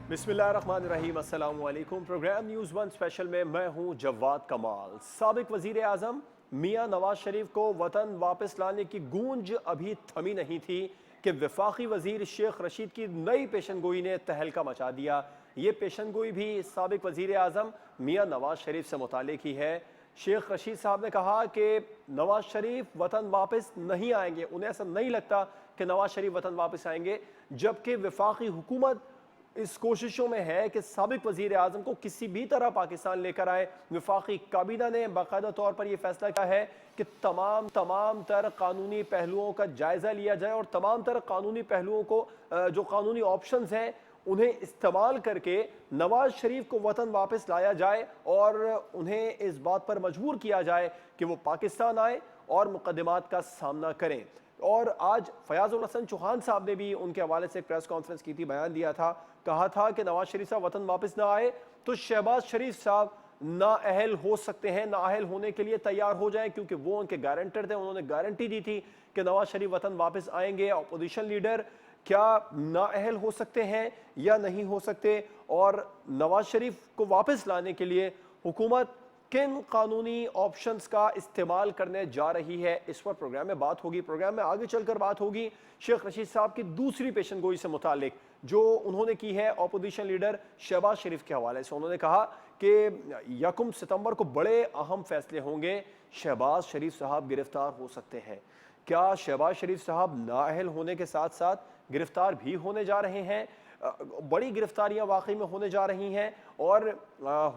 बिस्मिल्लाहिर्रहमानिर्रहीम, अस्सलाम वालेकुम। प्रोग्राम न्यूज़ वन स्पेशल में मैं हूं जवाद कमाल। साबिक वज़ीर आज़म मियां नवाज शरीफ को वतन वापस लाने की गूंज अभी थमी नहीं थी कि वफाकी वज़ीर शेख रशीद की नई पेशनगोई ने तहलका मचा दिया। ये पेशनगोई भी साबिक वज़ीर आज़म मियां नवाज शरीफ से मुताल्लिक़ ही है। शेख रशीद साहब ने कहा कि नवाज शरीफ वतन वापस नहीं आएंगे। उन्हें ऐसा नहीं लगता कि नवाज शरीफ वतन वापस आएंगे, जबकि वफाकी हुकूमत इस कोशिशों में है कि साबिक वज़ीर आज़म को किसी भी तरह पाकिस्तान लेकर आए। वफाकी काबीना ने बाकायदा तौर पर यह फैसला किया है कि तमाम तर कानूनी पहलुओं का जायज़ा लिया जाए और तमाम तर कानूनी पहलुओं को जो कानूनी ऑप्शंस हैं उन्हें इस्तेमाल करके नवाज शरीफ को वतन वापस लाया जाए और उन्हें इस बात पर मजबूर किया जाए कि वो पाकिस्तान आए और मुकदमात का सामना करें। और आज फयाजुल हसन चौहान साहब ने भी उनके हवाले से एक प्रेस कॉन्फ्रेंस की थी, बयान दिया था, कहा था कि नवाज शरीफ साहब वतन वापस ना आए तो शहबाज शरीफ साहब नाअहल हो सकते हैं, नाअहल होने के लिए तैयार हो जाएं, क्योंकि वो उनके गारंटर थे। उन्होंने गारंटी दी थी कि नवाज शरीफ वतन वापस आएंगे। अपोजिशन लीडर क्या नाअहल हो सकते हैं या नहीं हो सकते, और नवाज शरीफ को वापस लाने के लिए हुकूमत किन कानूनी ऑप्शंस का इस्तेमाल करने जा रही है, इस पर प्रोग्राम में बात होगी। प्रोग्राम में आगे चलकर बात होगी शेख रशीद साहब की दूसरी पेशनगोई से मुतालिक जो उन्होंने की है अपोजिशन लीडर शहबाज शरीफ के हवाले से। उन्होंने कहा कि 1 सितंबर को बड़े अहम फैसले होंगे, शहबाज शरीफ साहब गिरफ्तार हो सकते हैं। क्या शहबाज शरीफ साहब नाअहल होने के साथ साथ गिरफ्तार भी होने जा रहे हैं? बड़ी गिरफ्तारियां वाकई में होने जा रही हैं और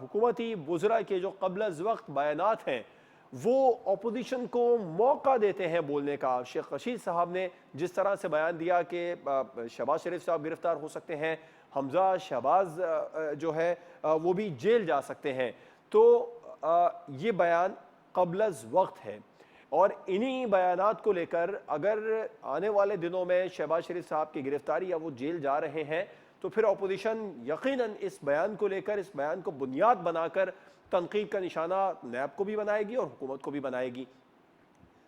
हुकूमती वुज़रा के जो क़ब्ल अज़ वक्त बयानात हैं वो अपोजिशन को मौका देते हैं बोलने का। शेख रशीद साहब ने जिस तरह से बयान दिया कि शहबाज शरीफ साहब गिरफ्तार हो सकते हैं, हमज़ा शहबाज जो है वो भी जेल जा सकते हैं, तो ये बयान क़ब्ल अज़ वक्त है। और इन्हीं बयानात को लेकर अगर आने वाले दिनों में शहबाज शरीफ साहब की गिरफ्तारी या वो जेल जा रहे हैं तो फिर अपोजिशन यकीनन इस बयान को लेकर, इस बयान को बुनियाद बनाकर तनकीद का निशाना नैब को भी बनाएगी और हुकूमत को भी बनाएगी।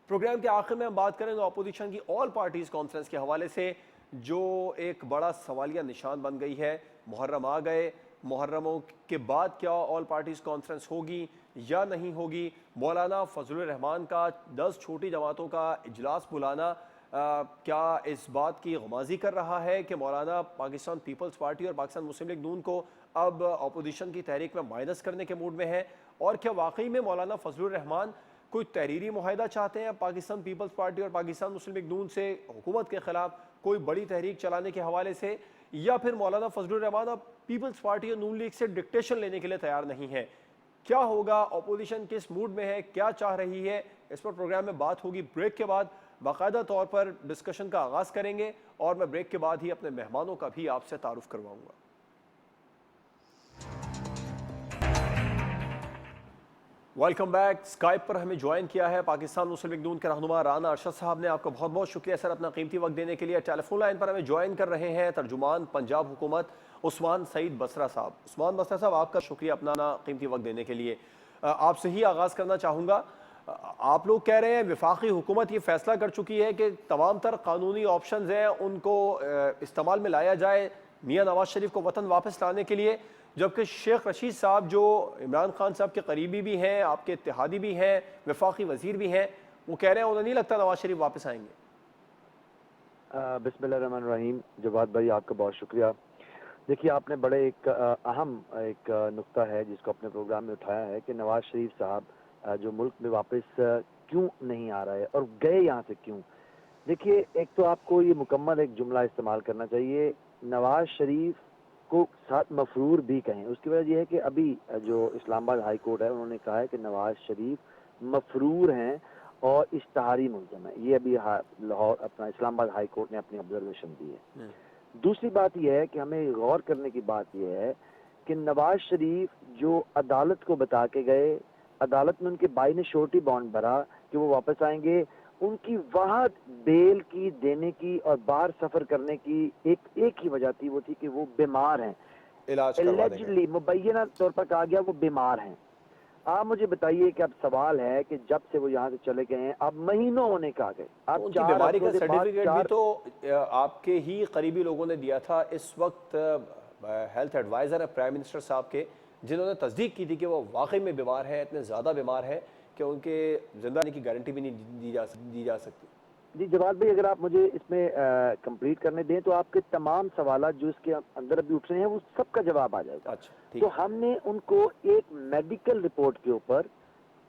प्रोग्राम के आखिर में हम बात करें तो अपोजिशन की ऑल पार्टीज़ कॉन्फ्रेंस के हवाले से जो एक बड़ा सवालिया निशान बन गई है। मुहर्रम आ गए, मुहर्रमों के बाद क्या ऑल पार्टीज़ कॉन्फ्रेंस होगी या नहीं होगी? मौलाना फजलुर रहमान का 10 छोटी जमातों का इजलास बुलाना क्या इस बात की गुमाजी कर रहा है कि मौलाना पाकिस्तान पीपल्स पार्टी और पाकिस्तान मुस्लिम लीग नून को अब अपोजिशन की तहरीक में माइनस करने के मूड में है? और क्या वाकई में मौलाना फजलुर रहमान कोई तहरीरी मुआहदा चाहते हैं पाकिस्तान पीपल्स पार्टी और पाकिस्तान मुस्लिम लीग नून से हुकूमत के खिलाफ कोई बड़ी तहरीक चलाने के हवाले से, या फिर मौलाना फजलुर रहमान अब पीपल्स पार्टी और नून लीग से डिक्टेशन लेने के लिए तैयार नहीं है? क्या होगा? अपोजिशन किस मूड में है, क्या चाह रही है? इस पर प्रोग्राम में बात होगी। ब्रेक के बाद बाकायदा तौर पर डिस्कशन का आगाज़ करेंगे और मैं ब्रेक के बाद ही अपने मेहमानों का भी आपसे तारुफ करवाऊंगा। Welcome back. स्काइप पर हमें ज्वाइन किया है पाकिस्तान मुस्लिम लीग नून के रहनुमा राना अरशद साहब ने। आपका बहुत बहुत शुक्रिया सर अपना कीमती वक्त देने के लिए। टेलीफोन लाइन पर हमें ज्वाइन कर रहे हैं तर्जुमान पंजाब हुकूमत उस्मान सईद बसरा साहब। उस्मान बसरा साहब, आपका शुक्रिया अपना कीमती वक्त देने के लिए। आपसे ही आगाज़ करना चाहूँगा। आप लोग कह रहे हैं वफाकी हुकूमत ये फैसला कर चुकी है कि तमाम तर कानूनी ऑप्शंस हैं उनको इस्तेमाल में लाया जाए मियाँ नवाज शरीफ को वतन वापस लाने के लिए, जबकि शेख रशीद साहब जो इमरान खान साहब के करीबी भी हैं, आपके इत्तेहादी भी हैं, वफाकी वज़ीर भी हैं, वो कह रहे हैं उन्हें नहीं लगता नवाज शरीफ वापस आएंगे। बिस्मिल्लाहिर्रहमानिर्रहीम। जवाद भाई, आपका बहुत शुक्रिया। देखिए, आपने बड़े एक अहम एक नुक्ता है जिसको अपने प्रोग्राम में उठाया है कि नवाज शरीफ साहब जो मुल्क में वापस क्यों नहीं आ रहे और गए यहाँ से क्यों। देखिए, एक तो आपको ये मुकम्मल एक जुमला इस्तेमाल करना चाहिए, नवाज शरीफ को साथ मफरूर भी कहें। उसकी वजह यह है कि अभी जो इस्लामाबाद हाई कोर्ट है उन्होंने कहा है कि नवाज शरीफ मफरूर हैं और इश्तहारी मुल्ज़म है। ये अभी लाहौर अपना इस्लामाबाद हाई कोर्ट ने अपनी ऑब्जर्वेशन दी है। दूसरी बात यह है कि हमें गौर करने की बात यह है कि नवाज शरीफ जो अदालत को बता के गए, अदालत में उनके भाई ने श्योरिटी बॉन्ड भरा कि वो वापस आएंगे, उनकी वहाँ बेल की देने की और बाहर सफर करने की एक ही वजह थी, वो थी कि वो बीमार हैं। एलिजिडली मुबैना तौर पर कहा गया वो बीमार हैं। आप मुझे बताइए कि अब सवाल है कि जब से वो यहाँ से चले गए हैं, अब महीनों होने का गए, अब उनकी बीमारी का सर्टिफिकेट भी तो आपके ही करीबी लोगों ने दिया था। इस वक्त हेल्थ एडवाइज़र है प्राइम मिनिस्टर साहब के, जिन्होंने तस्दीक की थी कि वो वाकई में बीमार हैं, इतने ज़्यादा बीमार हैं कि उनके जिंदा रहने की गारंटी भी नहीं दी जा सकती। जी जवाद भाई, अगर आप मुझे इसमें कंप्लीट करने दें तो आपके तमाम सवालात जो इसके अंदर अभी उठ रहे हैं वो सबका जवाब आ जाएगा। अच्छा, ठीक तो है। हमने उनको एक मेडिकल रिपोर्ट के ऊपर,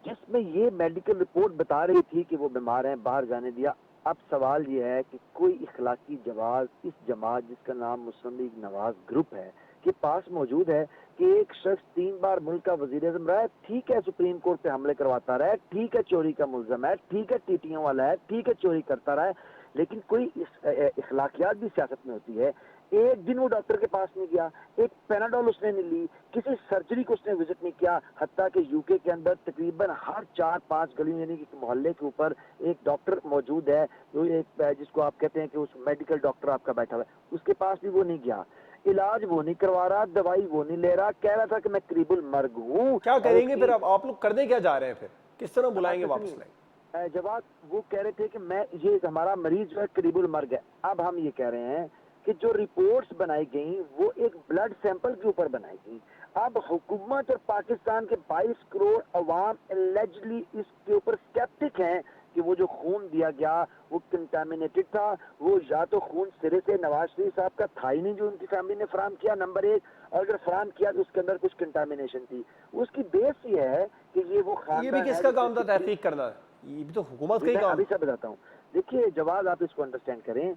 जिसमें ये मेडिकल रिपोर्ट बता रही थी कि वो बीमार हैं, बाहर जाने दिया। अब सवाल ये है कि कोई इखलाकी जवाब इस जमात जिसका नाम मुस्लिम लीग नवाज ग्रुप है के पास मौजूद है कि एक शख्स 3 बार मुल्क का वजीर आज़म रहा है, ठीक है सुप्रीम कोर्ट पे हमले करवाता रहा है, ठीक है चोरी का मुल्जम है, ठीक है टीटियों वाला है, ठीक है चोरी करता रहा है, लेकिन कोई इखलाकियात भी सियासत में होती है। एक दिन वो डॉक्टर के पास नहीं गया, एक पैनाडोल उसने नहीं ली, किसी सर्जरी को उसने विजिट नहीं किया, हत्ता कि यूके के अंदर तकरीबन हर 4-5 गलियों यानी कि मोहल्ले के ऊपर एक डॉक्टर मौजूद है, जो एक जिसको आप कहते हैं कि उस मेडिकल डॉक्टर आपका बैठा हुआ है, उसके पास भी वो नहीं गया, इलाज वो नहीं करवा रहा, दवाई वो नहीं ले रहा, कह रहा था कि मैं करीबुल मर्ग हूँ। क्या करेंगे फिर? अब आप लोग करने क्या जा रहे हैं? फिर किस तरह बुलाएंगे वापस लाएंगे? जवाब वो कह रहे थे कि मैं ये हमारा मरीज जो है करीबुल मर्ग है। अब हम ये कह रहे हैं कि जो रिपोर्ट्स बनाई गई वो एक ब्लड सैंपल के ऊपर बनाई गई। अब हुकूमत और पाकिस्तान के 22 करोड़ अवाम एलिजिडली इसके ऊपर स्केप्टिक हैं कि वो जो खून दिया गया वो कंटामिनेटेड था, वो या तो खून सिरे से नवाज शरीफ साहब का था ही नहीं जो उनकी फैमिली ने फराम किया, नंबर 1, और अगर फराम किया तो उसके अंदर कुछ कंटामिनेशन थी। उसकी बेस ये है कि ये वो ये भी किसका काम था तहकीक करना? ये भी तो हुकूमत का ही काम। अभी से बताता हूँ। देखिए जवाब, आप इसको अंडरस्टैंड करें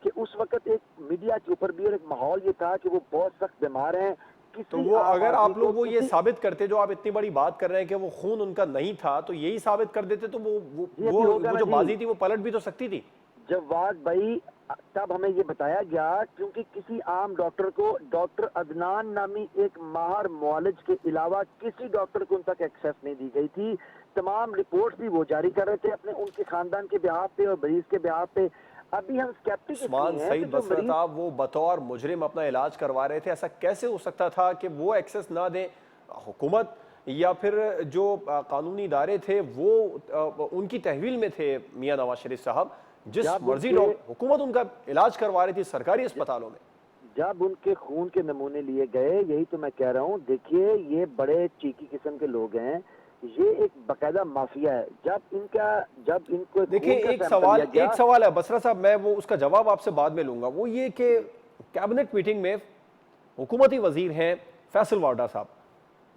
कि उस वक्त एक मीडिया के ऊपर भी एक माहौल ये था कि वो बहुत सख्त बीमार हैं। तो वो अगर आप लोग वो ये साबित करते, जो आप इतनी बड़ी बात कर रहे हैं कि वो खून उनका नहीं था, तो यही साबित कर देते तो वो जो बाजी थी वो पलट भी तो सकती थी। जवाद भाई, तब हमें ये बताया गया क्योंकि किसी आम डॉक्टर को, डॉक्टर अदनान नामी एक माहर मुआलिज के अलावा किसी डॉक्टर को उन तक एक्सेस नहीं दी गई थी। तमाम रिपोर्ट्स भी वो जारी कर रहे थे अपने उनके खानदान के बिहाफ पे और मरीज के बिहाफ पे। अभी हम स्केप्टिक उस्मान सईद बसरा साहब वो बतौर मुजरिम अपना इलाज करवा रहे थे, ऐसा कैसे हो सकता था कि वो एक्सेस ना दें? हुकूमत या फिर जो कानूनी इदारे थे वो उनकी तहवील में थे मियां नवाज शरीफ साहब, जिस मर्जी हुकूमत उनका इलाज करवा रही थी सरकारी अस्पतालों में। जब उनके खून के नमूने लिए गए, यही तो मैं कह रहा हूँ, देखिए ये बड़े चीकी किस्म के लोग हैं, ये एक बकायदा माफिया है। जब इनको देखिए एक सवाल है बसरा साहब, मैं वो उसका जवाब आपसे बाद में लूंगा। वो ये कि कैबिनेट मीटिंग में हुकूमती वजीर हैं फैसल वाडा साहब,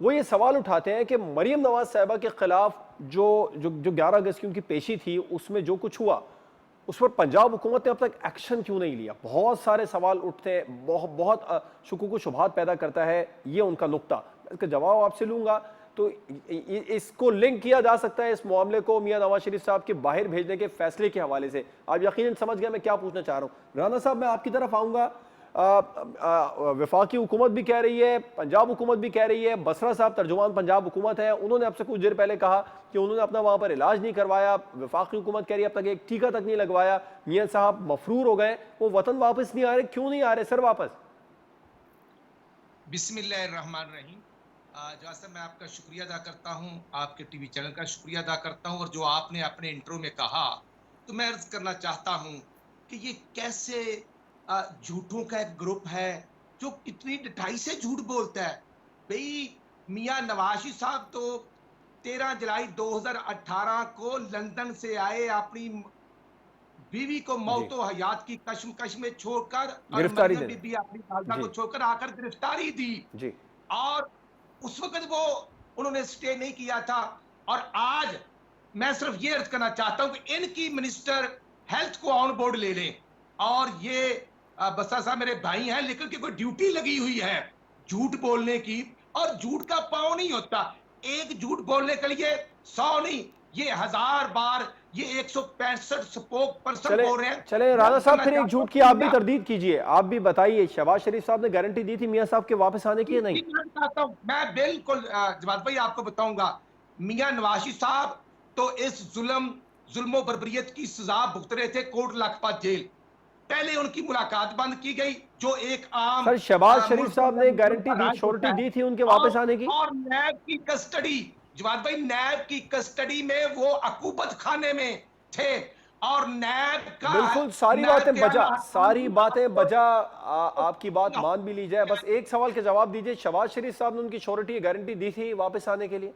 वो ये सवाल उठाते हैं कि मरीम नवाज साहिबा के खिलाफ जो 11 अगस्त की उनकी पेशी थी उसमें जो कुछ हुआ उस पर पंजाब हुकूमत ने अब तक एक्शन क्यों नहीं लिया? बहुत सारे सवाल उठते हैं, बहुत शुकूक शुबहात पैदा करता है ये उनका नुक्ता। इसका जवाब आपसे लूंगा। तो इसको लिंक किया जा सकता है इस मामले को मियां नवाज शरीफ साहब के बाहर भेजने के फैसले के हवाले से। आप यकीनन समझ गए मैं क्या पूछना चाह रहा हूँ। राना साहब मैं आपकी तरफ आऊंगा। वफाकी हुकूमत भी कह रही है, पंजाब हुकूमत भी कह रही है, बसरा साहब तर्जुमान पंजाब हुकूमत है, उन्होंने आपसे कुछ देर पहले कहा कि उन्होंने अपना वहां पर इलाज नहीं करवाया। वफाकी हुकूमत कह रही है अब तक एक टीका तक नहीं लगवाया। मियां साहब मफरूर हो गए, वो वतन वापस नहीं आ रहे। क्यों नहीं आ रहे सर वापस? बिस्मिल्लाहिर्रहमानिर्रहीम। जहाँ से मैं आपका शुक्रिया अदा करता हूँ, आपके टीवी चैनल का शुक्रिया अदा करता हूँ, और जो आपने अपने इंट्रो में कहा तो मैं अर्ज करना चाहता हूँ कि ये कैसे झूठों का एक ग्रुप है जो कितनी ढिठाई से झूठ बोलता है। भाई मियां नवाज साहब तो 13 जुलाई 2018 को लंदन से आए, अपनी बीवी को मौतो हयात की कश्मकश में छोड़कर, और मरियम बीबी अपनी खालसा को छोड़कर आकर गिरफ्तारी दी जी। और उस वक्त वो उन्होंने स्टे नहीं किया था। और आज मैं सिर्फ ये अर्ज करना चाहता हूं कि इनकी मिनिस्टर हेल्थ को ऑन बोर्ड ले लें। और ये बसरा साहब मेरे भाई हैं, लेकिन उनकी कोई ड्यूटी लगी हुई है झूठ बोलने की, और झूठ का पाँव नहीं होता। एक झूठ बोलने के लिए 100 नहीं, ये 1000 बार, ये 165 स्पोक पर्सन बोल रहे हैं। चले राणा साहब, फिर एक झूठ की आप भी तरदीद कीजिए, आप भी बताइए। शहबाज शरीफ साहब ने गारंटी दी थी मियां साहब के वापस आने की, नहीं? मैं बिल्कुल जवाब भाई आपको बताऊंगा। मियां नवाज साहब तो इस जुल्म बर्बरियत की सजा भुगत रहे थे कोट लखपत जेल। पहले उनकी मुलाकात बंद की गई, जो एक आम सर शहबाज शरीफ साहब ने गारंटी दी, श्योरिटी दी थी उनके वापस आने की। और नैब की कस्टडी, जवाब भाई नैब की कस्टडी में वो अकूबत खाने में थे, और नैब का बिल्कुल सारी नैब बातें के बजा, अलावा सारी बातें बजा, आपकी बात मान भी ली जाए, बस एक सवाल के जवाब दीजिए। शहबाज शरीफ साहब ने उनकी श्योरिटी गारंटी दी थी वापस आने के लिए?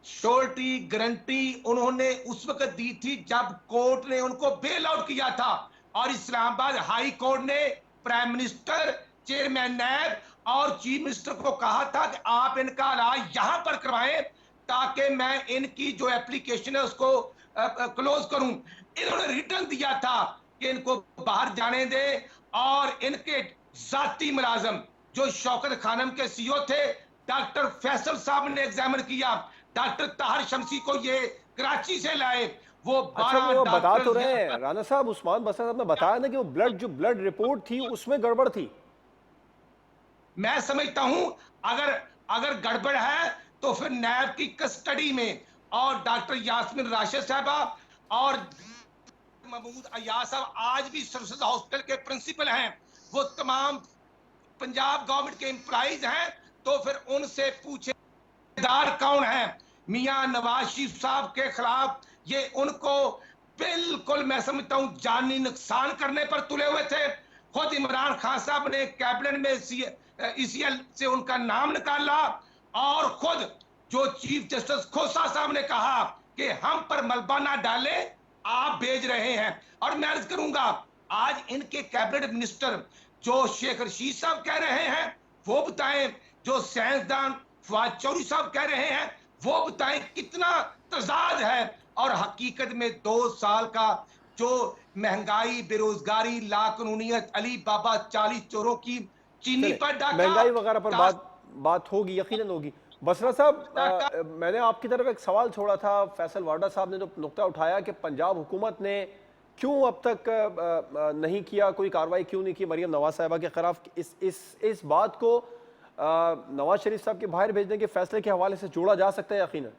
श्योरिटी गारंटी उन्होंने उस वक्त दी थी जब कोर्ट ने उनको बेल आउट किया था, और इस्लामाबाद हाई कोर्ट ने प्राइम मिनिस्टर, चेयरमैन नैब और चीफ मिनिस्टर को कहा था कि आप इनका इलाज यहां पर करवाएं ताकि मैं इनकी जो एप्लीकेशन है उसको क्लोज करूं। इन्होंने रिटर्न दिया था कि इनको बाहर जाने दे, और इनके जाती मुलाजम जो शौकत खानम के सीईओ थे डॉक्टर फैसल साहब ने एग्जामिन किया, डॉक्टर ताहिर शमसी को ये कराची से लाए, वो अच्छा, 12 वो बता तो डॉक्टर रहे हैं राना साहब, उस्मान बसरा साहब ने बताया ना कि वो जो ब्लड रिपोर्ट थी उसमें गड़बड़ थी। मैं समझता हूं अगर अगर गड़बड़ है तो फिर नैब की कस्टडी में, और डॉक्टर यास्मीन राशिद साहबा और महमूद अयाज साहब आज भी सरसद हॉस्पिटल के प्रिंसिपल हैं, वो तमाम पंजाब गवर्नमेंट के एम्प्लॉइज हैं, तो फिर उनसे पूछे कौन है। मियां नवाज शरीफ साहब के खिलाफ ये उनको बिल्कुल मैं समझता हूं जानी नुकसान करने पर तुले हुए थे। खुद इमरान खान साहब ने कैबिनेट में ईसीएल से उनका नाम निकाला, और खुद जो चीफ जस्टिस खोसा साहब ने कहा कि हम पर मलबा ना डाले, आप भेज रहे हैं। और मैं अर्ज करूंगा आज इनके कैबिनेट मिनिस्टर जो शेख रशीद साहब कह रहे हैं वो बताएं, जो साइंसदान फवाद चौधरी साहब कह रहे हैं वो बताएं, कितना तजाद है। और हकीकत में 2 साल का जो महंगाई, बेरोजगारी, लाकानूनियत, अली बाबा 40 चोरों की चीनी चले, पर डाका, महंगाई वगैरह पर बात होगी, यकीनन होगी। बसरा साहब, डाका मैंने आपकी तरफ एक सवाल छोड़ा था। फैसल वाडा साहब ने जो नुक्ता उठाया कि पंजाब हुकूमत ने क्यों अब तक नहीं किया, कोई कार्रवाई क्यों नहीं की मरीम नवाज साहिबा के खिलाफ, इस बात को नवाज शरीफ साहब के बाहर भेजने के फैसले के हवाले से जोड़ा जा सकता है यकीनन?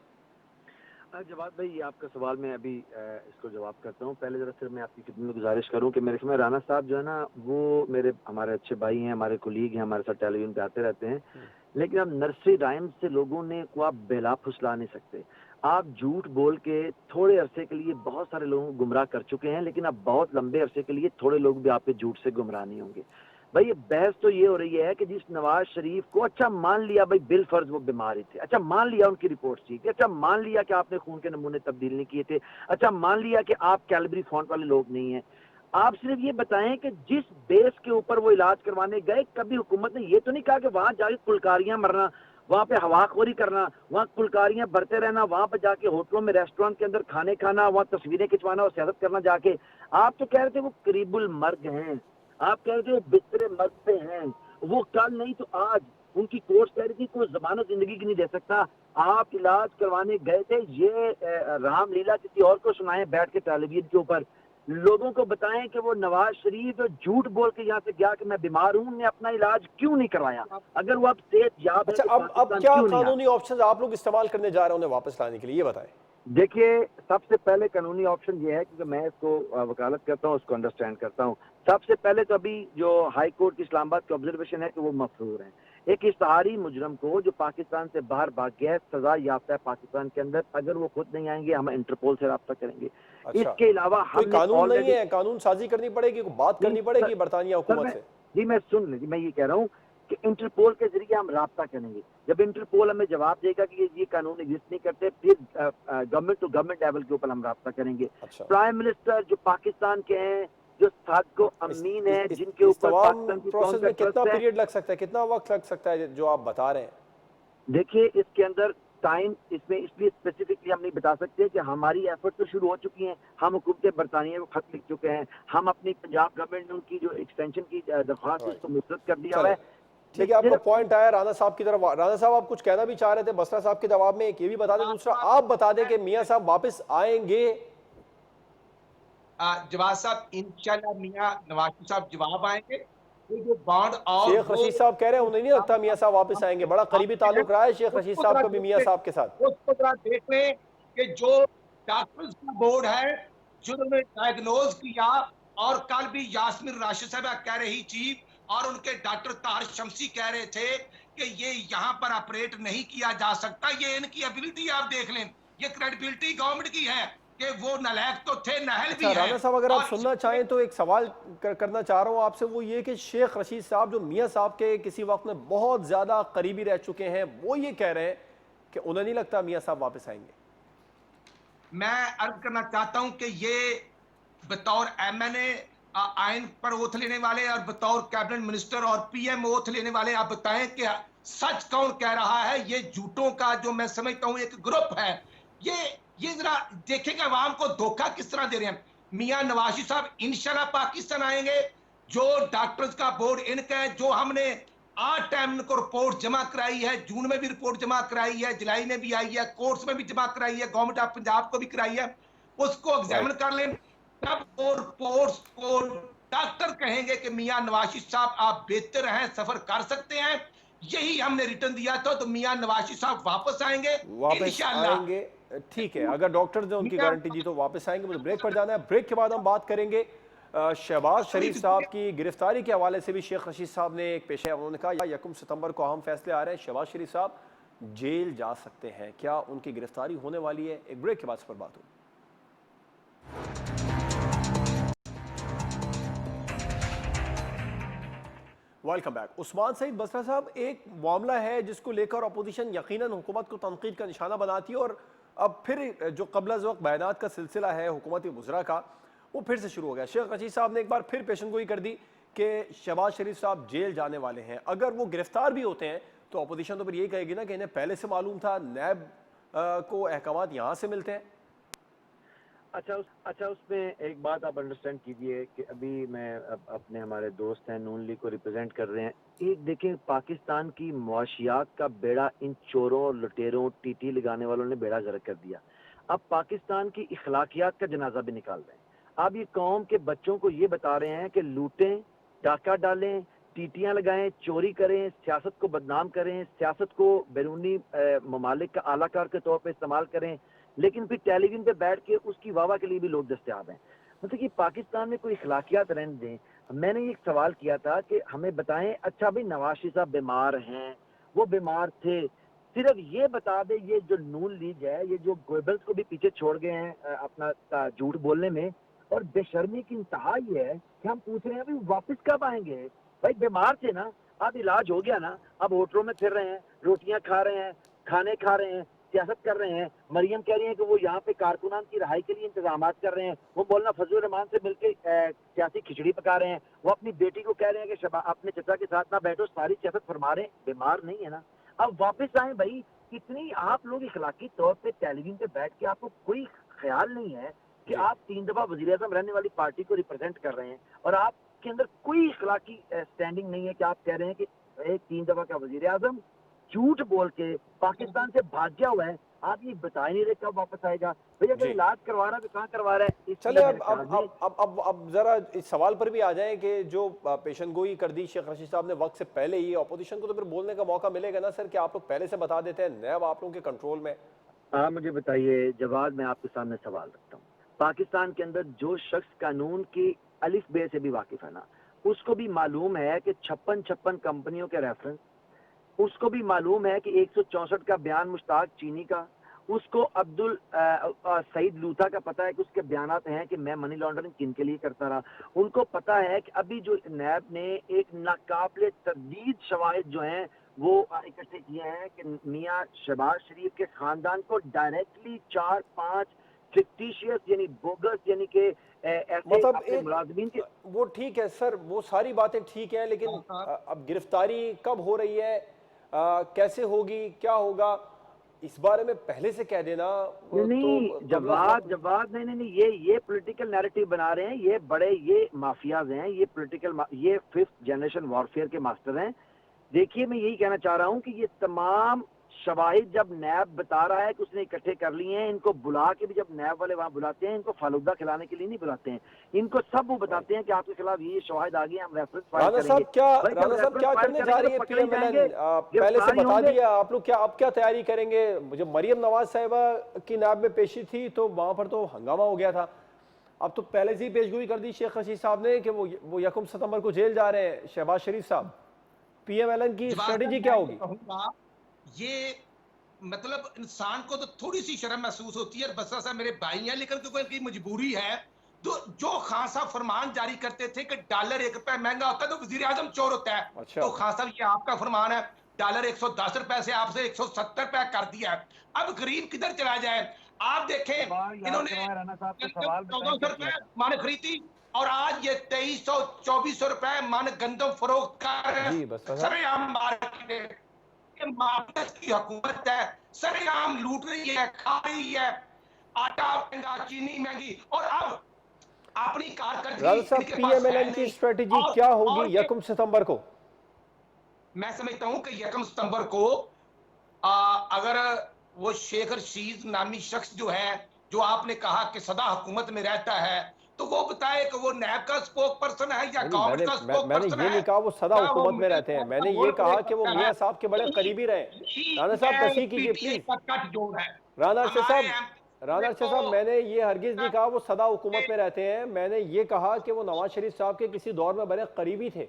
जवाद भाई, ये आपका सवाल मैं अभी इसको जवाब करता हूँ। पहले जरा सिर्फ मैं आपकी खिदमत में गुजारिश करूँ कि मेरे समय राना साहब जो है ना, वो हमारे अच्छे भाई हैं, हमारे कोलीग हैं, हमारे साथ टेलीविजन पे आते रहते हैं। लेकिन अब नर्सरी राइम से लोगों ने को आप बेला फुसला नहीं सकते। आप झूठ बोल के थोड़े अरसे के लिए बहुत सारे लोगों को गुमराह कर चुके हैं, लेकिन अब बहुत लंबे अरसे के लिए थोड़े लोग भी आप पे झूठ से गुमराह नहीं होंगे। भाई ये बहस तो ये हो रही है कि जिस नवाज शरीफ को, अच्छा मान लिया भाई बिल फर्ज वो बीमार ही थे, अच्छा मान लिया उनकी रिपोर्ट थी, अच्छा मान लिया कि आपने खून के नमूने तब्दील नहीं किए थे, अच्छा मान लिया कि आप कैलबरी फॉन्ट वाले लोग नहीं हैं, आप सिर्फ ये बताएं कि जिस बेस के ऊपर वो इलाज करवाने गए, कभी हुकूमत ने ये तो नहीं कहा कि वहां जाके कुलकारियां मरना, वहां पे हवाखोरी करना, वहां कुलकारियां भरते रहना, वहां पे जाके होटलों में, रेस्टोरेंट के अंदर खाने खाना, वहां तस्वीरें खिंचवाना और सियासत करना जाके। आप तो कह रहे थे वो करीबुल मर्ग हैं, आप कह रहे थे वो बिस्तरे मर्ग पे हैं, वो कल नहीं तो आज उनकी कोर्ट कह रही थी कोई जमानत जिंदगी की नहीं दे सकता। आप इलाज करवाने गए थे, ये रामलीला किसी और को सुनाएं बैठ के टेलीविजन के ऊपर, लोगों को बताएं कि वो नवाज शरीफ झूठ बोल के यहाँ से गया कि मैं बीमार हूँ, ने अपना इलाज क्यों नहीं करवाया? अगर वो अब सेहत याब है अच्छा, तो अब पाकिस्तान क्या क्यों नहीं आया? कानूनी ऑप्शन आप लोग इस्तेमाल करने जा रहे हैं उन्हें वापस लाने के लिए, ये बताएं। देखिए, सबसे पहले कानूनी ऑप्शन ये है, क्योंकि मैं इसको वकालत करता हूँ, उसको अंडरस्टैंड करता हूँ। सबसे पहले तो अभी जो हाई कोर्ट की इस्लामाबाद की ऑब्जर्वेशन है कि वो मफरूर हैं। एक इश्तहारी मुजरम को जो पाकिस्तान से बाहर भाग गया है, सजा याफ्ता है पाकिस्तान के अंदर, अगर वो खुद नहीं आएंगे हम इंटरपोल से रब्ता करेंगे। अच्छा, इसके अलावा कोई हमने कानून नहीं ऑलरेडी है, कानून साजी करनी पड़ेगी, बात करनी पड़ेगी बरतानिया हुकूमत से? जी मैं सुन लीजिए, मैं ये कह रहा हूँ कि इंटरपोल के जरिए हम राब्ता करेंगे। जब इंटरपोल हमें जवाब देगा कि ये कानून एग्जिस्ट नहीं करते, फिर गवर्नमेंट टू गवर्नमेंट लेवल के ऊपर हम राब्ता करेंगे। अच्छा, प्राइम मिनिस्टर जो पाकिस्तान के हैं, जो सादको अमीन है, जिनके ऊपर पाकिस्तान की कौम प्रोसेस का में कितना ट्रस्ट है, पीरियड लग सकता है, कितना वक्त लग सकता है जो आप बता रहे हैं? देखिए इसके अंदर टाइम इसमें इसलिए स्पेसिफिकली हम नहीं बता सकते कि हमारी एफर्ट तो शुरू हो चुकी हैं, हम हुकूमत बरतानिया को खत लिख चुके हैं, हम अपनी पंजाब गवर्नमेंट ने उनकी जो एक्सटेंशन की दरख्वास्त है उसको मुस्तरद कर दिया हुआ है। ठीक है, आपका पॉइंट आया राना साहब की तरफ। राना साहब, आप कुछ कहना भी चाह रहे थे बसरा साहब के जवाब में, एक ये भी बता दें, दूसरा आप बता दें कि मियां साहब वापस आएंगे? जवाब साहब इंशाल्लाह मियां नवाज साहब जवाब आएंगे। वो जो बॉन्ड और शेख रशीद साहब कह रहे हैं उन्हें नहीं लगता मियां साहब वापस आएंगे, बड़ा करीबी ताल्लुक रहा है शेख रशीद साहब का भी मियां साहब के साथ। उसको जरा देख लें कि जो डॉक्टर्स का बोर्ड है जिन्होंने डायग्नोज किया, और कल भी यास्मीन राशिद साहब कह रही थी और उनके डॉक्टर ताहिर शमसी कह रहे थे कि ये यहाँ पर ऑपरेट नहीं किया जा सकता, ये इनकी एबिलिटी आप देख लें, ये क्रेडिबिलिटी गवर्नमेंट की है कि वो नालायक तो थे, नाअहल भी अच्छा हैं। राना साहब, अगर आप और सुनना चाहें तो एक सवाल करना चाह रहा हूं आपसे, वो ये कि शेख रशीद साहब जो मियां साहब के किसी वक्त में बहुत ज्यादा करीबी रह चुके हैं, वो ये कह रहे हैं कि उन्हें नहीं लगता मियां साहब वापस आएंगे। मैं अर्ज करना चाहता हूं कि ये बतौर एमएनए आइन पर ओथ लेने वाले और बतौर कैबिनेट मिनिस्टर और पीएम ओथ लेने वाले आप बताएं कि सच कौन कह रहा है। ये झूठों का जो मैं समझता हूं एक ग्रुप है। ये ये जरा देखेंगे अवाम को धोखा किस तरह दे रहे हैं। मियां नवाज साहब इंशाल्लाह पाकिस्तान आएंगे। जो डॉक्टर्स का बोर्ड इनका है, जो हमने 8 टाइम को रिपोर्ट जमा कराई है, जून में भी रिपोर्ट जमा कराई है, जुलाई में भी आई है, कोर्ट्स में भी जमा कराई है, गवर्नमेंट ऑफ पंजाब को भी कराई है, उसको एग्जामिन राइट। कर लें। तब और रिपोर्ट्स को डॉक्टर कहेंगे कि मियां नवाज साहब आप बेहतर हैं, सफर कर सकते हैं। यही हमने रिटर्न दिया था, तो मियां नवाज साहब वापस आएंगे वापस इंशाल्लाह। आएंगे। ठीक है, अगर डॉक्टर ने उनकी गारंटी दी तो वापस आएंगे। मुझे ब्रेक पर जाना है, ब्रेक के बाद हम बात करेंगे शहबाज शरीफ साहब की गिरफ्तारी के हवाले से भी। शेख रशीद साहब ने एक पेश है, उन्होंने कहा 1 सितंबर को अहम फैसले आ रहे हैं, शहबाज शरीफ साहब जेल जा सकते हैं, क्या उनकी गिरफ्तारी होने वाली है? एक ब्रेक के बाद इस पर बात होगी। Welcome back. उस्मान सईद बसरा साहब, एक मामला है जिसको लेकर अपोजिशन यकीनन हुकूमत को तनकीद का निशाना बनाती है, और अब फिर जो कबल अज़ वक्त बयानात का सिलसिला है हुकूमत मुज़रा का, वो फिर से शुरू हो गया। शेख रशीद साहब ने एक बार फिर पेशनगोई कर दी कि शहबाज शरीफ साहब जेल जाने वाले हैं। अगर वो गिरफ्तार भी होते हैं तो अपोजिशन तो फिर यही कहेगी ना कि इन्हें पहले से मालूम था, नैब को अहकामात यहाँ से मिलते हैं। अच्छा उसमें एक बात आप अंडरस्टैंड कीजिए कि अभी मैं अपने हमारे दोस्त हैं नून लीग को रिप्रेजेंट कर रहे हैं। एक देखें, पाकिस्तान की मुआशियात का बेड़ा इन चोरों, लुटेरों, टीटी लगाने वालों ने बेड़ा गर्क कर दिया। अब पाकिस्तान की इखलाकियात का जनाजा भी निकाल रहे हैं। अब ये कौम के बच्चों को ये बता रहे हैं कि लूटें, डाका डालें, टीटियां लगाएं, चोरी करें, सियासत को बदनाम करें, सियासत को बैरूनी ममालिक का आलाकार के तौर पर इस्तेमाल करें, लेकिन फिर टेलीविजन पे बैठ के उसकी वाह के लिए भी लोग दस्तयाब हैं। मतलब कि पाकिस्तान में कोई इखलाकियात रहने दें। मैंने एक सवाल किया था कि हमें बताएं, अच्छा भाई नवाज शरीफ साहब बीमार हैं, वो बीमार थे, सिर्फ ये बता दे, ये जो नून लीग है, ये जो गोएबल्स को भी पीछे छोड़ गए हैं अपना झूठ बोलने में, और बेशर्मी की इंतहा ये है कि हम पूछ रहे हैं भाई वापस कब आएंगे। भाई बीमार थे ना, अब इलाज हो गया ना, अब होटलों में फिर रहे हैं, रोटियां खा रहे हैं, खाने खा रहे हैं, सियासत कर रहे हैं। मरियम कह रही है कि वो यहाँ पे कारकुनान की रिहाई के लिए इंतजाम कर रहे हैं। वो मौलाना फजलुर रहमान से मिलकर सियासी खिचड़ी पका रहे हैं। वो अपनी बेटी को कह रहे हैं कि अपने चचा के साथ ना बैठो, सारी सियासत फरमा रहे हैं। बीमार नहीं है ना, अब वापस आए भाई। इतनी आप लोग इखलाकी तौर पे टेलीविजन पे बैठ के आपको कोई ख्याल नहीं है कि आप 3 दफा वजीर-ए-आज़म रहने वाली पार्टी को रिप्रेजेंट कर रहे हैं, और आपके अंदर कोई इखलाकी स्टैंडिंग नहीं है कि आप कह रहे हैं कि 3 दफा का वजीर-ए-आज़म झूठ बोल के पाकिस्तान से भाग गया हुआ है। आप ये बता ही नहीं रहे कब वापस आएगा। भैया अगर इलाज करवा रहा है तो कहाँ करवा रहा है? चले अब जरा इस सवाल पर भी आ जाएं कि जो पेशनगोई कर दी शेख रशीद साहब ने वक्त से पहले ही, अपोजिशन को तो फिर बोलने का मौका मिलेगा ना सर, कि आप लोग पहले से बता देते हैं, नैब आप लोगों के कंट्रोल में। आप मुझे बताइए, जवाब मैं आपके सामने सवाल रखता हूँ। पाकिस्तान के अंदर जो शख्स कानून की अलिफ बे से भी वाकिफ है ना, उसको भी मालूम है कि 56 कंपनियों के रेफरेंस, उसको भी मालूम है कि 164 का बयान मुश्ताक चीनी का, उसको अब्दुल सईद लूथा का पता है कि उसके बयानात हैं कि मैं मनी लॉन्ड्रिंग किन के लिए करता रहा। उनको पता है कि अभी जो नैब ने एक नाकाबिले तरदीद शवाहिद जो हैं वो इकट्ठे किए हैं कि मियां शहबाज शरीफ के खानदान को डायरेक्टली 4-5 फिक्टिशियस यानी बोगस यानी कि ऐसे मतलब मुलाजमीन के। वो ठीक है सर, वो सारी बातें ठीक है, लेकिन अब गिरफ्तारी कब हो रही है, कैसे होगी, क्या होगा, इस बारे में पहले से कह देना नहीं, तो जवाब नहीं, ये पॉलिटिकल नैरेटिव बना रहे हैं। ये बड़े ये माफियाज हैं, ये पॉलिटिकल, ये 5th जनरेशन वॉरफेयर के मास्टर हैं। देखिए मैं यही कहना चाह रहा हूं कि ये तमाम शवाहिद जब नैब बता रहा है कि उसने इकट्ठे कर लिए हैं, इनको बुला के भी जब नैब वाले वहां बुलाते हैं, इनको फालूदा खिलाने के लिए नहीं बुलाते हैं। इनको सब वो बताते हैं कि आपके खिलाफ ये शवाहिद आ गए, हम रेफरेंस फाइल करेंगे। राना साहब क्या करने जा रही है पीएमएलएन? पहले से बता दिया आप लोग, क्या अब क्या तैयारी करेंगे? जब मरियम नवाज साहिबा की नैब में पेशी थी तो वहां पर तो हंगामा हो गया था। अब तो पहले से ही पेशगोई कर दी शेख रशीद साहब ने कि वो 1 सितंबर को जेल जा रहे हैं शहबाज शरीफ साहब। पीएमएलएन की स्ट्रेटेजी क्या होगी? ये मतलब इंसान को तो थोड़ी सी शर्म महसूस होती है। बसरा साहब मेरे भाई हैं, लेकिन क्योंकि इनकी मजबूरी है, तो जो खान साहब फरमान जारी करते थे कि डॉलर 1 रुपया महंगा होता है तो वजीर आजम चोर होता है, अच्छा। तो खान साहब ये आपका फरमान है, डॉलर 110 रुपए से आपसे 170 रुपया कर दिया है। अब गरीब किधर चला जाए? आप देखें, सवाल याद इन्होंने करवाएं राणा साहब को, गंदम सवाल बताएं 1400 क्या किया रुपए था। मन खरीदी, और आज ये 2300 2400 रुपए मन गंदम फरोख्त कर रहे हैं जी बसरा साहब। सरेआम मार्केट में। ये माफिया की हुकूमत है, सरेआम लूट रही है, खा रही है, आटा महंगा, चीनी महंगी, और अब अपनी कारकर्दगी राणा साहब, इनके पास है पीएमएलएन की नहीं। स्ट्रेटेजी और क्या होगी और ये 1 सितंबर को? मैं समझता हूं कि 1 सितंबर को अगर वो शेख रशीद नामी शख्स जो है, जो आपने कहा कि सदा हुकूमत में रहता है, तो वो बताए कि वो नैब का स्पोक पर्सन है या नहीं, गवर्नमेंट का स्पोक मैंने पर्सन ये है, नहीं कहा वो सदा या वो हुकूमत में मिडिल रहते हैं। क्लास का मैंने ये वोट ले कहा कि वो सकता है। मियां साहब के बड़े यही करीबी रहे। राणा साहब है तस्हीह कीजिए पीटीआई प्लीज। का गठजोड़ है। राणा अर्शद हमारे साहब, एमपी राणा ने अर्शद साहब, तो मैंने ये हरगिज नहीं कहा वो सदा हुकूमत में रहते हैं। मैंने ये कहा कि वो नवाज शरीफ साहब के किसी दौर में बड़े करीबी थे।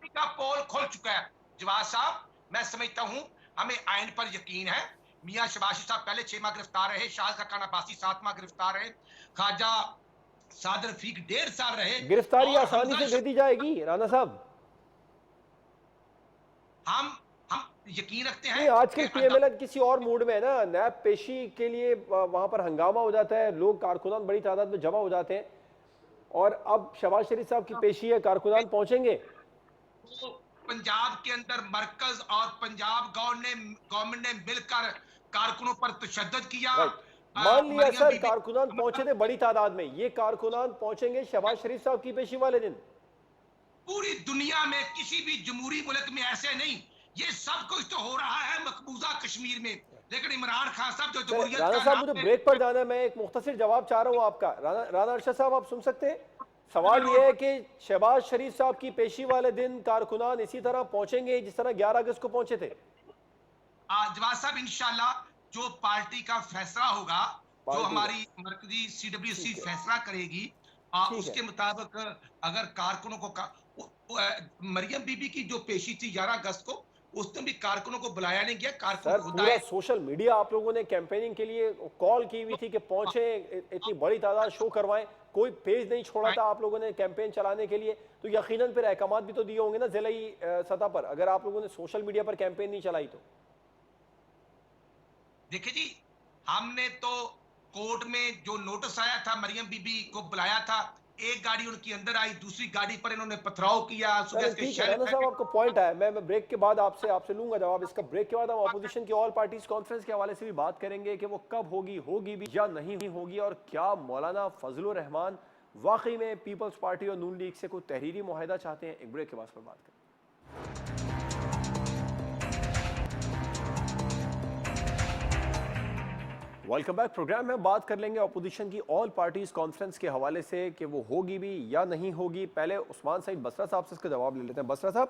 का पोल खुल चुका है। जवाब साहब, मैं समझता हूं हमें आइन पर यकीन है। मियां शबाशी साहब पहले 6 माह गिरफ्तार रहे, शाह खकान अब्बासी 7 माह गिरफ्तार रहे, ख्वाजा साद रफीक 1.5 साल रहे, गिरफ्तारी और आसानी से दे दी जाएगी राणा साहब? हम हम यकीन रखते नहीं, हैं कि आजकल पीएमएलएन किसी और मूड में है ना। नैब पेशी के लिए वहां पर हंगामा हो जाता है, लोग कारकुनान बड़ी तादाद में जमा हो जाते हैं, और अब शहबाज शरीफ साहब की पेशी है, कारकुनान पहुंचेंगे। तो पंजाब के अंदर मरकज और पंजाब गवर्नमेंट ने मिलकर कारकुनों पर तशद्दुद किया। राइट। मान लिया मरियम सर बीबी कारकुनान पहुंचे थे बड़ी तादाद में, ये कारकुनान पहुंचेंगे शहबाज शरीफ साहब की पेशी वाले दिन। पूरी दुनिया में किसी भी जमहूरी मुल्क में ऐसे नहीं। ये सब कुछ तो हो रहा है मकबूजा कश्मीर में, लेकिन इमरान खान साहब जो चले, जमहूरियत राणा का साहब नाम मुझे ले, ब्रेक पर जाना है, मैं एक मुख्तसर जवाब चाह रहा हूं आपका। राणा अर्शद साहब, आप सुन सकते हैं? सवाल यह है कि शहबाज शरीफ साहब की पेशी वाले दिन कारकुनान इसी तरह पहुंचेंगे जिस तरह 11 अगस्त को पहुंचे थे? जवाब साहब इंशाल्लाह जो पार्टी का फैसला होगा, जो पार्टी हमारी मरकजी सीडब्ल्यूसी ठीक है, फैसला करेगी, ठीक है उसके मुताबिक अगर कारकुनों को मरियम बीबी की जो पेशी थी 11 अगस्त को, उसने भी कारकुनों को बुलाया नहीं गया, कारकुन सर। खुद पूरा आए। सोशल मीडिया आप लोगों ने कैंपेनिंग के लिए कॉल की हुई थी कि पहुंचे, इतनी बड़ी तादाद शो करवाएं, कोई पेज नहीं छोड़ा था आप लोगों ने कैंपेन चलाने के लिए, तो यकीनन फिर अहकामात भी तो दिए होंगे ना जिलाई सतह पर, अगर आप लोगों ने सोशल मीडिया पर कैंपेन नहीं चलाई तो। देखिए जी, हमने तो कोर्ट में जो नोटिस आया था, मरियम बीबी को बुलाया था, एक गाड़ी उनकी अंदर आई, दूसरी गाड़ी पर इन्होंने पथराव किया, सुबह चलें के ठीक है शैल राणा साहब, आपको पॉइंट आया। मैं ब्रेक के बाद आपसे लूंगा जवाब इसका। ब्रेक के बाद हम अपोजिशन की ऑल पार्टीज कॉन्फ्रेंस के हवाले से भी बात करेंगे कि वो कब होगी भी या नहीं होगी, और क्या मौलाना फजलुर रहमान वाकई में पीपल्स पार्टी और नून लीग से कोई तहरीरी मुआहदा चाहते हैं। एक ब्रेक के बाद पर बात करें। Welcome back. प्रोग्राम में बात कर लेंगे अपोजिशन की ऑल पार्टीज कॉन्फ्रेंस के हवाले से कि वो होगी भी या नहीं होगी। पहले उस्मान सईद बसरा साहब से इसका जवाब ले लेते हैं। बसरा साहब,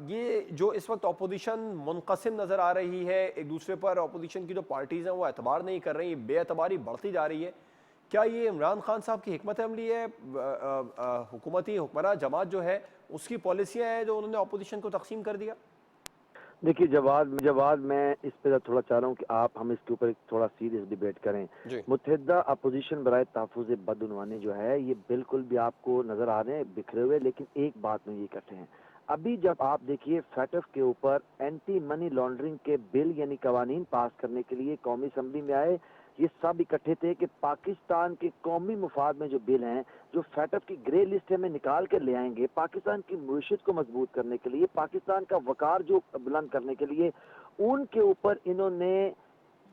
ये जो इस वक्त अपोजिशन मुनक़सिम नज़र आ रही है, एक दूसरे पर अपोजिशन की जो पार्टीज़ हैं वो एतबार नहीं कर रही, बेएतबारी बढ़ती जा रही है, क्या ये इमरान खान साहब की हिकमत अमली है, हुकूमती हुक्मरान जमात जो है उसकी पॉलिसियाँ हैं जो उन्होंने अपोजिशन को तकसीम कर दिया? देखिए, जवाब मैं इस पे थोड़ा चाह रहा हूँ कि आप हम इसके ऊपर एक थोड़ा सीरियस डिबेट करें। मुत्तहिदा अपोजिशन बराए तहफ़्फ़ुज़ बदउनवानी जो है, ये बिल्कुल भी आपको नजर आ रहे हैं बिखरे हुए, लेकिन एक बात में ये इकट्ठे हैं। अभी जब आप देखिए फैटफ के ऊपर एंटी मनी लॉन्ड्रिंग के बिल यानी कवानीन पास करने के लिए कौमी असम्बली में आए, ये सब इकट्ठे थे कि पाकिस्तान के कौमी मुफाद में जो बिल हैं, जो फैटफ की ग्रे लिस्ट में निकाल कर ले आएंगे, पाकिस्तान की मईशत को मजबूत करने के लिए, पाकिस्तान का वकार जो बुलंद करने के लिए, उनके ऊपर इन्होंने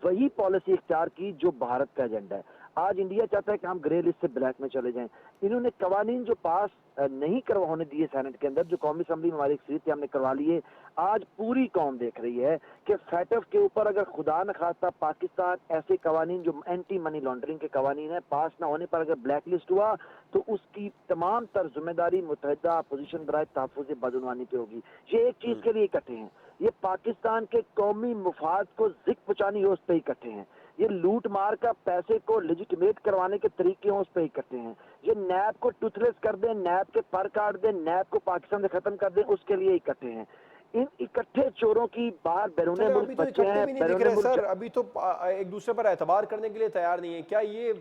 वही पॉलिसी इख्तियार की जो भारत का एजेंडा है। आज इंडिया चाहता है कि हम ग्रे लिस्ट से ब्लैक में चले जाएं। इन्होंने कवानीन जो पास नहीं करवा होने दिए सेनेट के अंदर, जो कौमी असम्बली में हमारी अक्सरियत हमने करवा लिए। आज पूरी कौम देख रही है कि फैटफ के ऊपर अगर खुदा न खास्ता पाकिस्तान ऐसे कवानीन जो एंटी मनी लॉन्ड्रिंग के कवानीन है पास ना होने पर अगर ब्लैक लिस्ट हुआ, तो उसकी तमाम तर जिम्मेदारी मुत्तहिदा अपोजिशन बराए तहफ़्फ़ुज़ बदउनवानी पे होगी। ये एक चीज के लिए इकट्ठे हैं, ये पाकिस्तान के कौमी मुफाद को जिक पहुंचानी है, उस पर इकट्ठे हैं। ये लूट मार का पैसे को लेजिटिमेट करवाने के तरीके हैं, उस पर इकट्ठे हैं। ये नैब को टूथलेस कर दें, नैब के पर काट दें, नैब को पाकिस्तान से खत्म कर दें, उसके लिए इकट्ठे हैं। इन इकट्ठे चोरों की बाहर बैरूने चलो मुल्क अभी तो बच्चे इकट्ठे हैं, भी नहीं दिख बैरूने रहे मुल्क सर, अभी तो एक दूसरे पर एतबार करने के लिए तैयार नहीं है। क्या ये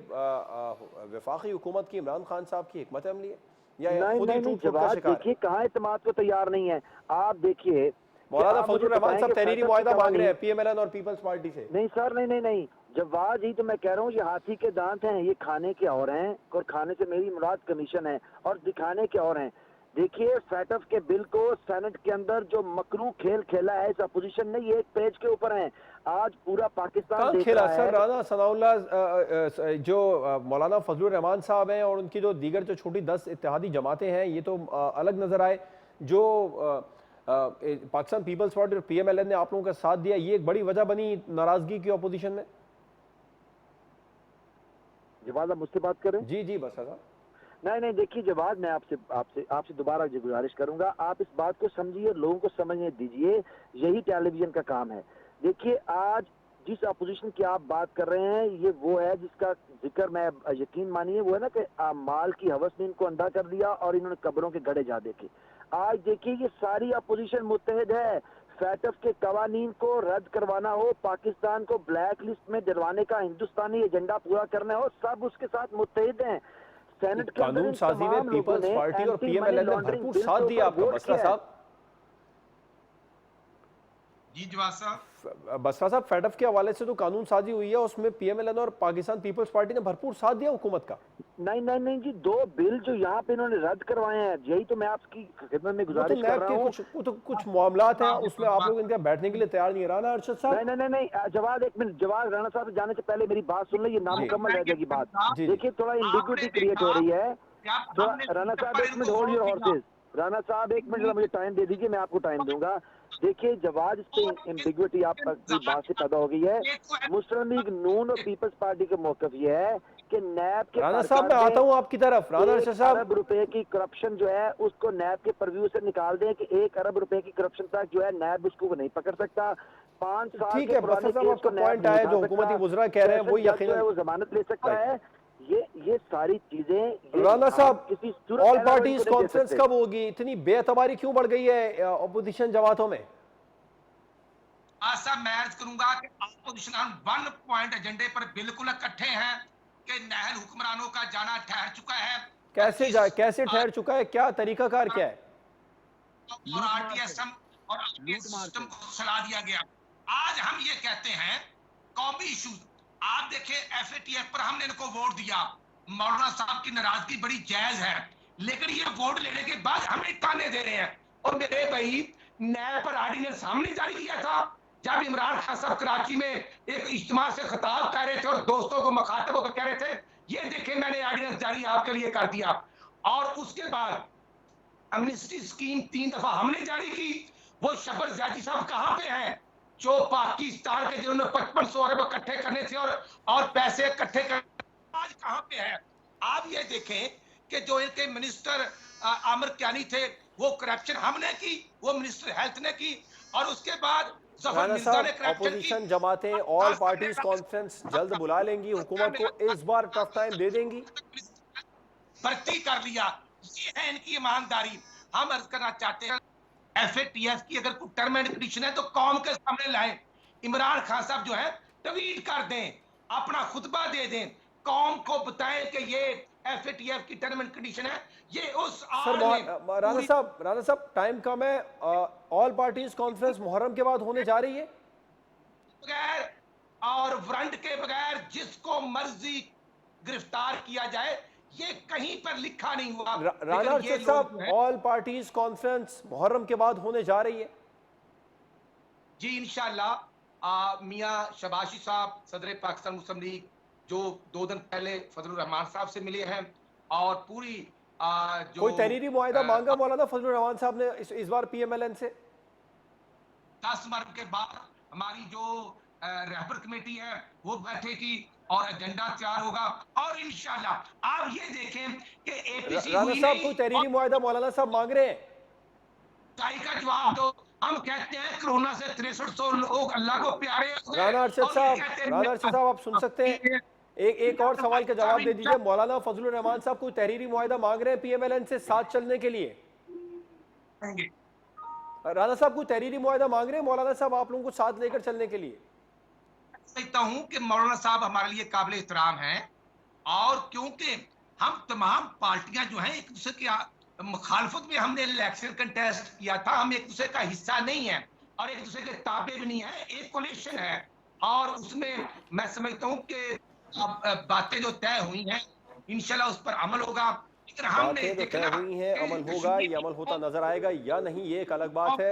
वफाकी हुकूमत की, इमरान खान साहब की हिकमत अमली है या नहीं खुद ही नहीं नहीं, टूट फूट का जवाब शिकार है? देखिए कहाँ एतमाद को तैयार नहीं है। आप देखिए कि मौलाना आप मुझे फजलुर रहमान बताएं साहब कि तहरीरी फैसद की मुआहदा मांग रहे कवानीन, हैं पीएमएलएन और पीपल्स पार्टी से। नहीं सर, नहीं नहीं नहीं, जवाब ही तो मैं कह रहा हूँ, ये हाथी के दांत हैं, ये खाने के और हैं, और खाने से मेरी मुराद कमीशन है, और दिखाने के और हैं। देखिए फैटफ के बिल को सेनेट के अंदर जो मकरू खेल खेला है इस अपोजिशन ने, ये एक पेज के ऊपर है, आज पूरा पाकिस्तान कहाँ देख खेला रहा सर? है। राना सनाउल्लाह जो मौलाना फजलुर रहमान साहब हैं और उनकी जो दीगर जो छोटी 10 इत्तेहादी जमातें हैं, ये तो अलग नजर आए। जो पाकिस्तान पीपल्स पार्टी और पीएमएलएन ने आप लोगों का साथ दिया, ये एक बड़ी वजह बनी नाराजगी की अपोजिशन में। जवाब आप मुझसे बात करें? जी जी बस साहब। नहीं नहीं, देखिए जवाब मैं आपसे आपसे आपसे दोबारा जो गुजारिश करूंगा, आप इस बात को समझिए, लोगों को समझने दीजिए, यही टेलीविजन का काम है। देखिए आज जिस अपोजिशन की आप बात कर रहे हैं, ये वो है जिसका जिक्र मैं, यकीन मानिए, वो है ना कि माल की हवस ने इनको अंधा कर दिया और इन्होंने कब्रों के गड़े जा देखे। आज देखिए ये सारी अपोजिशन मुत्तहिद है। फैटफ के कवानीन को रद्द करवाना हो, पाकिस्तान को ब्लैक लिस्ट में डलवाने का हिंदुस्तानी एजेंडा पूरा करना हो, सब उसके साथ मुत्तहिद हैं। सेनेट के अंदर कानून इन साजी में तमाम लोगों पीपल्स ने पार्टी और एंटी मनी पीएमएलएन ने लॉन्ड्रिंग भरपूर बिल साथ के दिया ऊपर आपका। वोट बसरा किया है। साहब, जी जवाब साहब। बसरा साहब, फेडफ के हवाले से तो कानून साजी हुई है, उसमें पीएमएलएन और पाकिस्तान पीपल्स पार्टी ने भरपूर साथ दिया हुकूमत का। नहीं नहीं नहीं जी, दो बिल जो यहाँ पे इन्होंने रद्द करवाए हैं, यही तो मैं आपकी खिदमत में वो तो गुजारिश कर नैब रहा के हूँ। कुछ मामलात हैं, उसमें आप लोग इनका बैठने के लिए तैयार नहीं है। राना अरशद नहीं साहब। नहीं नहीं नहीं, जवाब एक मिनट, जवाब राणा साहब जाने से पहले मेरी बात सुन ले, ये नामुकम्मल रह जाएगी बात। जी जी देखिए थोड़ा आपने इम्बिग्विटी क्रिएट हो देखा रही है कि आप थोड़ा। हमने राणा साहब पर एक मिनट इनको होल्ड योर वोट दिया। हॉर्सेस। राणा साहब एक मिनट मुझे टाइम दे दीजिए, मैं आपको टाइम दूंगा। देखिए जवाब इस पे एम्बिग्विटी आपकी बात से पैदा हो गई है। मुस्लिम लीग नून और पीपल्स पार्टी का मौकफ ये है कि नैब के राना साहब, मैं आता हूं आपकी तरफ। राना अरशद 1 साहब, अरब रुपए की करप्शन जो है उसको नैब के परव्यू से निकाल दें, कि 1 अरब रुपए की करप्शन तक जो है नैब उसको नहीं पकड़ सकता। 5 साल ठीक के है पुराने बसरा साहब, केस आपका को नैब पॉइंट नहीं आया, जो उठा हुकूमती सकता। वुज़रा कह रहे हैं वो सेशन जज जो है यकीनन। वो जमानत ले सकता है। ये सारी चीजें राना साहब, किसी ऑल पार्टीज कॉन्फ्रेंस कब होगी? इतनी बेतबारी क्यों बढ़ गई है अपोजिशन जमातों में? आज साहब मैं अर्ज करूंगा कि अपोजिशन वन पॉइंट एजेंडे पर बिल्कुल इकट्ठे हैं कि नहल हुक्मरानों का जाना ठहर चुका है। कैसे ठहर चुका है? क्या तरीकाकार क्या है? और आरटीएसएम और आरटीएस सिस्टम को सलाह दिया गया। आज हम ये कहते हैं कौमी इशू, आप देखें एफएटीएफ पर हमने इनको वोट दिया, मौलाना साहब की नाराजगी बड़ी जायज है, लेकिन ये वोट लेने के बाद हमें ताने दे रहे हैं। और मेरे भाई, नैब पर ऑर्डिनेंस हमने जारी किया था जब इमरान खान साहब कराची में एक इज्तिमा से खिताब कर रहे थे और दोस्तों को मुखातिब होकर कह रहे थे ये देखें मैंने ऑर्डिनेंस जारी आपके लिए कर दिया। और उसके बाद एमनेस्टी स्कीम 3 दफा हमने जारी की। वो शबर जैदी साहब कहां पे हैं जो पाकिस्तान के, जिन्होंने 5500 अरब इकट्ठे करने थे और पैसे इकट्ठे कर, आज कहां पे है? आप ये देखें कि जो इनके मिनिस्टर आमिर क्यानी थे, वो करप्शन हमने की, वो मिनिस्टर हेल्थ ने की, और उसके बाद जफर राना मिर्जा ने साहब, करप्शन की। अपोजिशन जमातें ऑल पार्टीज कॉन्फ्रेंस जल्द बुला लेंगी, हुकूमत को इस बार टफ टाइम दे देंगी। भर्ती कर लिया, ये है इनकी ईमानदारी। हम अर्ज करना चाहते हैं एफएटीएफ की अगर कोई टर्म एंड कंडीशन है तो कौम के सामने लाएं। इमरान खान साहब जो है ट्वीट कर दें, अपना खुतबा दे दें, कौम को बताएं कि ये एफएटीएफ की टर्म एंड कंडीशन है। ये उस सर राना साहब टाइम कम है। ऑल पार्टीज कॉन्फ्रेंस मुहर्रम के बाद होने जा रही है। बगैर और वारंट के बगैर जिसको मर्जी गिरफ्तार किया जाए, ये कहीं पर लिखा नहीं हुआ। राना अरशद साहब, ऑल पार्टीज कॉन्फ्रेंस मुहर्रम के बाद होने जा रही है। जी इंशाल्लाह। मियां शबाशी साहब सदर पाकिस्तान मुस्लिम लीग जो 2 दिन पहले फजलुर रहमान साहब से मिले हैं, और पूरी जो कोई तहरीरी मुआहिदा मांगा मौलाना फजलुर रहमान साहब ने इस बार पीएमएलएन से? 10 मार्च के बाद हमारी जो रहबर कमेटी है वो बैठेगी और एजेंडा तैयार होगा, और इंशाल्लाह आप ये देखें कि एपीसी राना साहब, कोई तहरीरी मुआहिदा मौलाना साहब मांग रहे हैं? का जवाब दो। हम कहते हैं कोरोना से 6300 लोग अल्लाह को प्यारे हो गए। राना अरशद साहब, आप सुन सकते हैं? एक और सवाल का जवाब दे दीजिए। मौलाना फजलुर रहमान साहब कोई तहरीरी मुआहिदा मांग रहे हैं पीएमएलएन से साथ चलने के लिए? राना साहब कोई तहरीरी मुआहदा मांग रहे हैं मौलाना साहब आप लोगों को साथ लेकर चलने के लिए? समझता हूं कि मौलाना साहब हमारे लिए काबिल एहतराम हैं, और क्योंकि हम तमाम पार्टियां जो हैं एक दूसरे की मुखालफत में हमने इलेक्शन कंटेस्ट किया था, हम एक दूसरे का हिस्सा नहीं है और एक दूसरे के ताबे भी नहीं है, एक कोलिशन है। और उसमें मैं समझता हूं कि अब बातें जो तय हुई हैं इंशाल्लाह उस पर अमल होगा, लेकिन हमने बातें तो तय देखना हुई हैं, कि अमल होगा, ये कश्मीर अमल होता नजर आएगा या नहीं ये एक अलग बात है।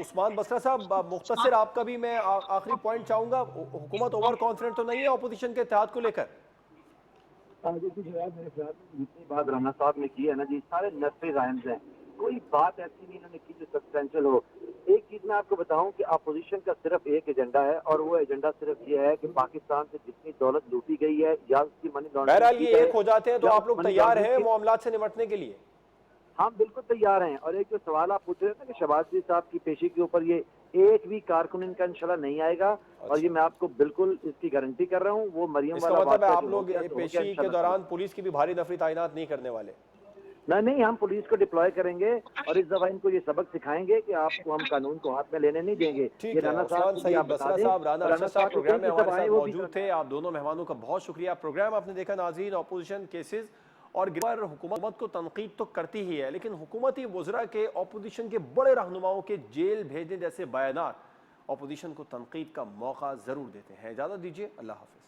उस्मान बसरा साहब, मुख्तसर आपका भी मैं आखिरी पॉइंट चाहूंगा। हुकूमत ओवर कॉन्फिडेंट तो नहीं है अपोजिशन के इत्तेहाद को लेकर? देखिए जनाब, मेरे ख्याल में जितनी बात राना साहब ने की है ना जी, सारे नस्बे राइम्स हैं। कोई बात ऐसी नहीं इन्होंने की जो सब्सटेंशियल हो। एक चीज मैं आपको बताऊं कि अपोजिशन का सिर्फ एक एजेंडा है, और वो एजेंडा सिर्फ ये है कि पाकिस्तान से जितनी दौलत लूटी गई है या उसकी मनी लॉन्ड्रिंग बहरहाल की ये जाए एक हो जाते हैं तो या आप लोग मनी तैयार हैं लॉन्ड्रिंग। मामलात से निपटने के लिए? हम बिल्कुल तैयार हैं। और एक जो सवाल आप पूछ रहे थे कि शहबाज शरीफ साहब की पेशी के ऊपर, ये एक भी कारकुन इनका इंशाल्लाह नहीं आएगा। और ये अच्छा, मैं आपको बिल्कुल इसकी गारंटी कर रहा हूँ। वो मरियम इसका वाला मतलब है वाक़या आप जो हो लोग गया तो हो गया, पेशी के इंशाल्लाह दौरान नहीं। पुलिस की भी भारी नफरी तायनात नहीं करने वाले? नहीं, हम पुलिस को डिप्लॉय करेंगे और इस दफा इनको ये सबक सिखाएंगे कि आपको हम कानून को हाथ में लेने नहीं देंगे। ये ठीक है। राना साहब उस्मान को भी सईद आप बता बसरा दें। साहब, राना और अरशद राना साहब साहब प्रोग्राम में की हमारे जब आए साथ वो भी मौजूद थे। आप दोनों मेहमानों का बहुत शुक्रिया। प्रोग्राम आपने देखा नाज़रीन, अपोजिशन केसेस और पर हुकूमत को तनकीद तो करती ही है, लेकिन हुकूमती वज़रा के अपोजिशन के बड़े रहनुमाओं के जेल भेजने जैसे बयानात अपोजिशन को तनकीद का मौका ज़रूर देते हैं। इजाज़त दीजिए, अल्लाह हाफ़िज़।